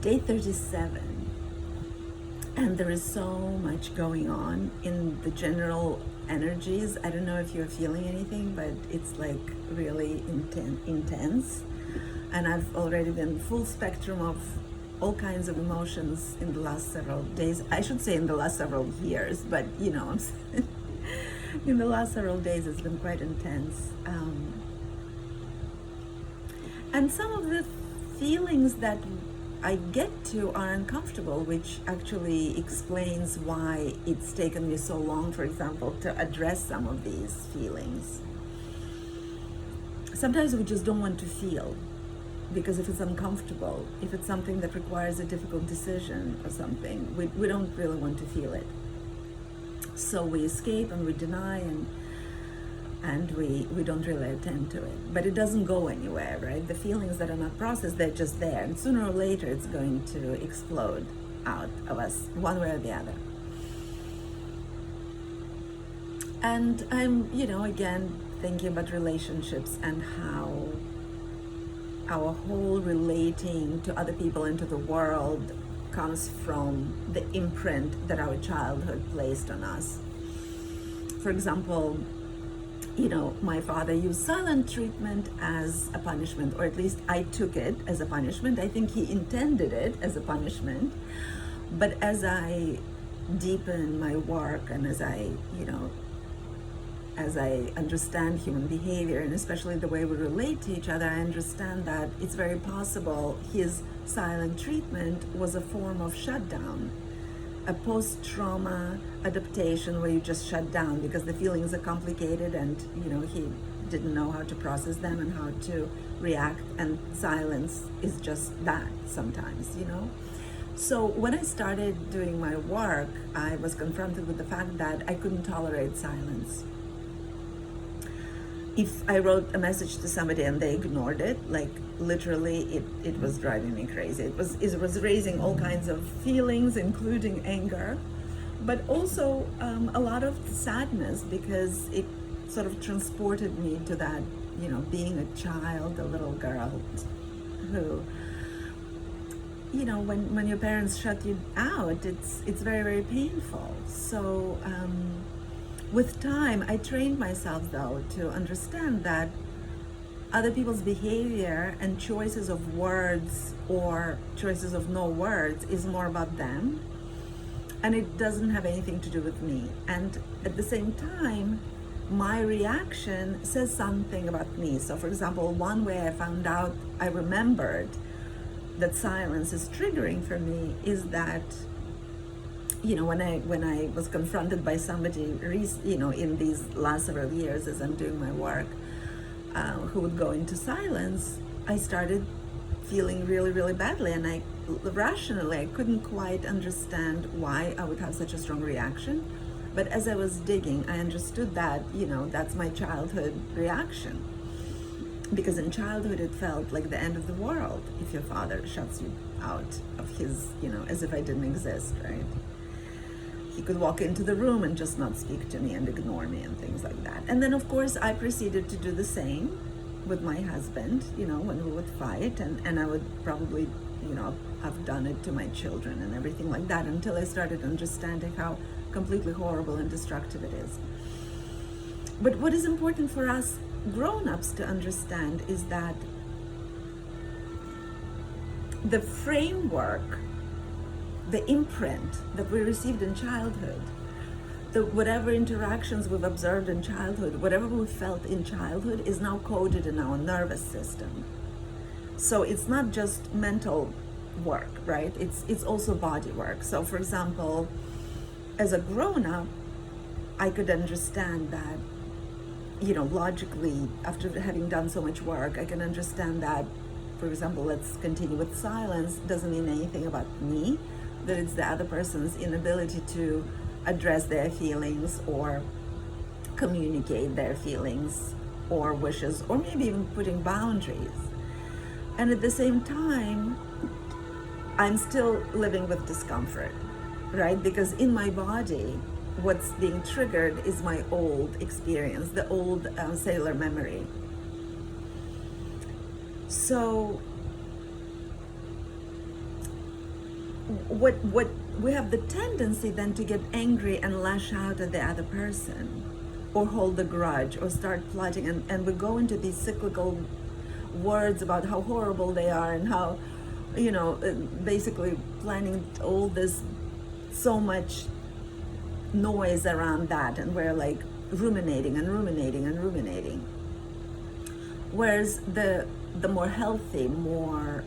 day 37, and there is so much going on in the general energies. I don't know if you're feeling anything, but it's like really intense. And I've already been full spectrum of all kinds of emotions in the last several days. I should say in the last several years, but you know, in the last several days it's been quite intense. And some of the feelings that I get to are uncomfortable, which actually explains why it's taken me so long, for example, to address some of these feelings. Sometimes we just don't want to feel, because if it's uncomfortable, if it's something that requires a difficult decision or something, we don't really want to feel it. So we escape and we deny, and we don't really attend to it. But it doesn't go anywhere, right? The feelings that are not processed, they're just there. And sooner or later, it's going to explode out of us, one way or the other. And I'm, again, thinking about relationships and how our whole relating to other people and to the world comes from the imprint that our childhood placed on us. For example, my father used silent treatment as a punishment, or at least I took it as a punishment. I think he intended it as a punishment. But as I deepen my work and as I understand human behavior, and especially the way we relate to each other, I understand that it's very possible his silent treatment was a form of shutdown, a post-trauma adaptation where you just shut down because the feelings are complicated and he didn't know how to process them and how to react, and silence is just that sometimes. So when I started doing my work, I was confronted with the fact that I couldn't tolerate silence. If I wrote a message to somebody and they ignored it, like literally it was driving me crazy. It was raising all kinds of feelings, including anger, but also a lot of sadness, because it sort of transported me to that, being a child, a little girl who, when your parents shut you out, it's very, very painful. So with time, I trained myself, though, to understand that other people's behavior and choices of words or choices of no words is more about them, and it doesn't have anything to do with me. And at the same time, my reaction says something about me. So for example, one way I remembered that silence is triggering for me is that when I was confronted by somebody, in these last several years as I'm doing my work, who would go into silence, I started feeling really, really badly, and rationally I couldn't quite understand why I would have such a strong reaction. But as I was digging, I understood that, that's my childhood reaction. Because in childhood, it felt like the end of the world if your father shuts you out of his, as if I didn't exist, right? He could walk into the room and just not speak to me and ignore me and things like that. And then, of course, I proceeded to do the same with my husband, when we would fight, and I would probably, have done it to my children and everything like that, until I started understanding how completely horrible and destructive it is. But what is important for us grown-ups to understand is that the framework, the imprint that we received in childhood, whatever interactions we've observed in childhood, whatever we felt in childhood is now coded in our nervous system. So it's not just mental work, right? It's also body work. So for example, as a grown-up, I could understand that, logically, after having done so much work, I can understand that, for example, let's continue with silence, doesn't mean anything about me, that it's the other person's inability to address their feelings or communicate their feelings or wishes, or maybe even putting boundaries. And at the same time, I'm still living with discomfort, right? Because in my body, what's being triggered is my old experience, the old cellular memory. So what we have the tendency then to get angry and lash out at the other person, or hold a grudge, or start plotting, and we go into these cyclical words about how horrible they are, and how, basically planning all this, so much noise around that, and we're like ruminating and ruminating and ruminating. Whereas the more healthy, more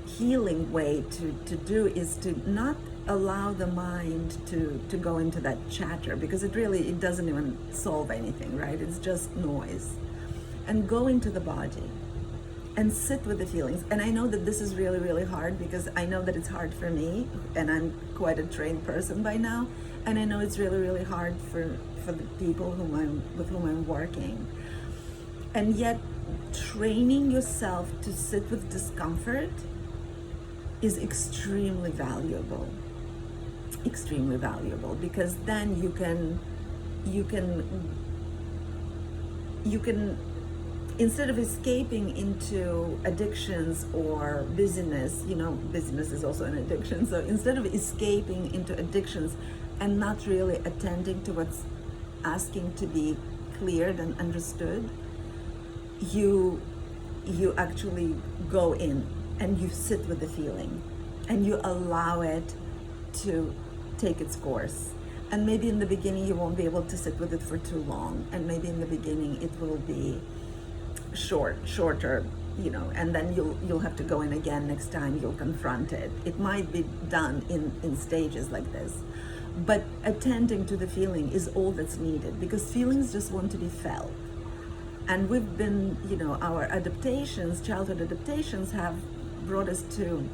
healing way to do is to not allow the mind to go into that chatter, because it doesn't even solve anything, right? It's just noise. And go into the body and sit with the feelings. And I know that this is really, really hard, because I know that it's hard for me, and I'm quite a trained person by now, and I know it's really, really hard for the people with whom I'm working. And yet, training yourself to sit with discomfort is extremely valuable, because then you can instead of escaping into addictions or busyness, busyness is also an addiction. So instead of escaping into addictions and not really attending to what's asking to be cleared and understood, you actually go in and you sit with the feeling and you allow it to take its course. And maybe in the beginning you won't be able to sit with it for too long, and maybe in the beginning it will be shorter, and then you'll have to go in again next time you'll confront it. It might be done in stages like this, but attending to the feeling is all that's needed, because feelings just want to be felt. And we've been, our childhood adaptations have brought us to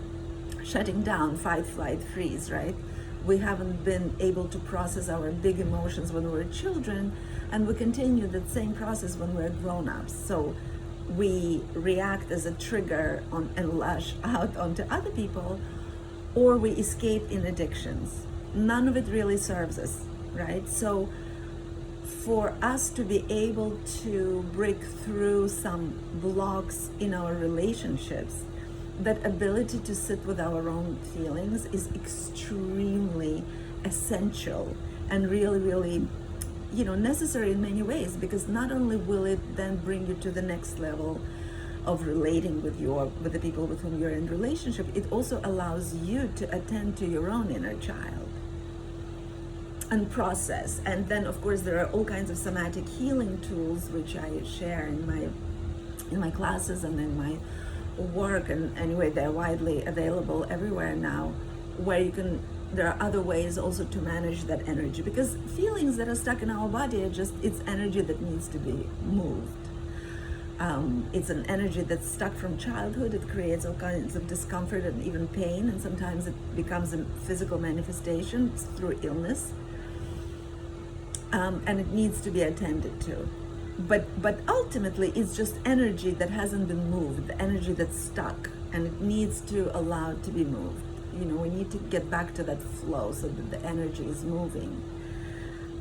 shutting down, fight, flight, freeze, right? We haven't been able to process our big emotions when we were children, and we continue that same process when we're grown-ups. So we react as a trigger and lash out onto other people, or we escape in addictions. None of it really serves us, right? So for us to be able to break through some blocks in our relationships, that ability to sit with our own feelings is extremely essential and really, really, necessary in many ways, because not only will it then bring you to the next level of relating with the people with whom you're in relationship, it also allows you to attend to your own inner child and process. And then of course there are all kinds of somatic healing tools which I share in my classes and in my work, and anyway they're widely available everywhere now, where there are other ways also to manage that energy, because feelings that are stuck in our body it's energy that needs to be moved. It's an energy that's stuck from childhood. It creates all kinds of discomfort and even pain, and sometimes it becomes a physical manifestation through illness, and it needs to be attended to. But ultimately it's just energy that hasn't been moved, the energy that's stuck, and it needs to allow it to be moved. We need to get back to that flow so that the energy is moving.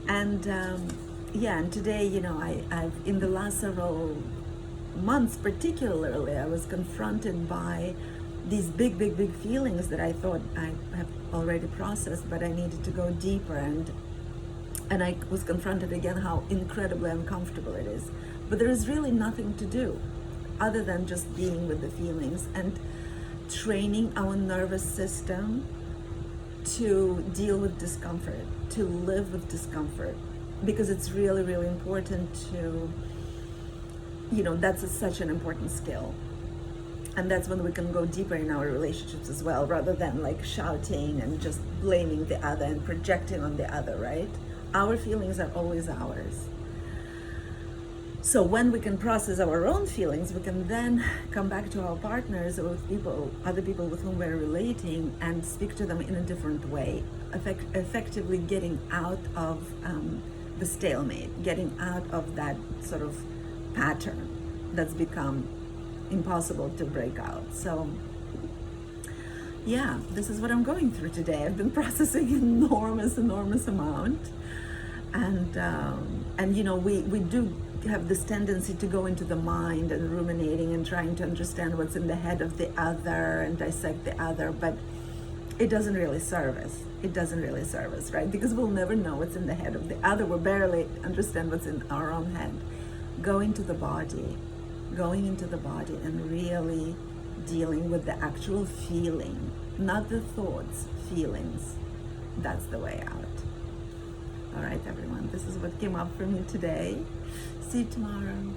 And and today, I've in the last several months particularly, I was confronted by these big feelings that I thought I have already processed, but I needed to go deeper, and I was confronted again how incredibly uncomfortable it is. But there is really nothing to do other than just being with the feelings and training our nervous system to deal with discomfort, to live with discomfort, because it's really, really important to, that's such an important skill. And that's when we can go deeper in our relationships as well, rather than like shouting and just blaming the other and projecting on the other, right? Our feelings are always ours. So when we can process our own feelings, we can then come back to our partners or other people with whom we're relating, and speak to them in a different way, effectively getting out of the stalemate, getting out of that sort of pattern that's become impossible to break out. So this is what I'm going through today. I've been processing enormous amount, and we do have this tendency to go into the mind and ruminating and trying to understand what's in the head of the other and dissect the other, but it doesn't really serve us. It doesn't really serve us, right? Because we'll never know what's in the head of the other. We'll barely understand what's in our own head. Going into the body and really dealing with the actual feeling, not the thoughts, feelings. That's the way out. All right, everyone, this is what came up for me today. See you tomorrow.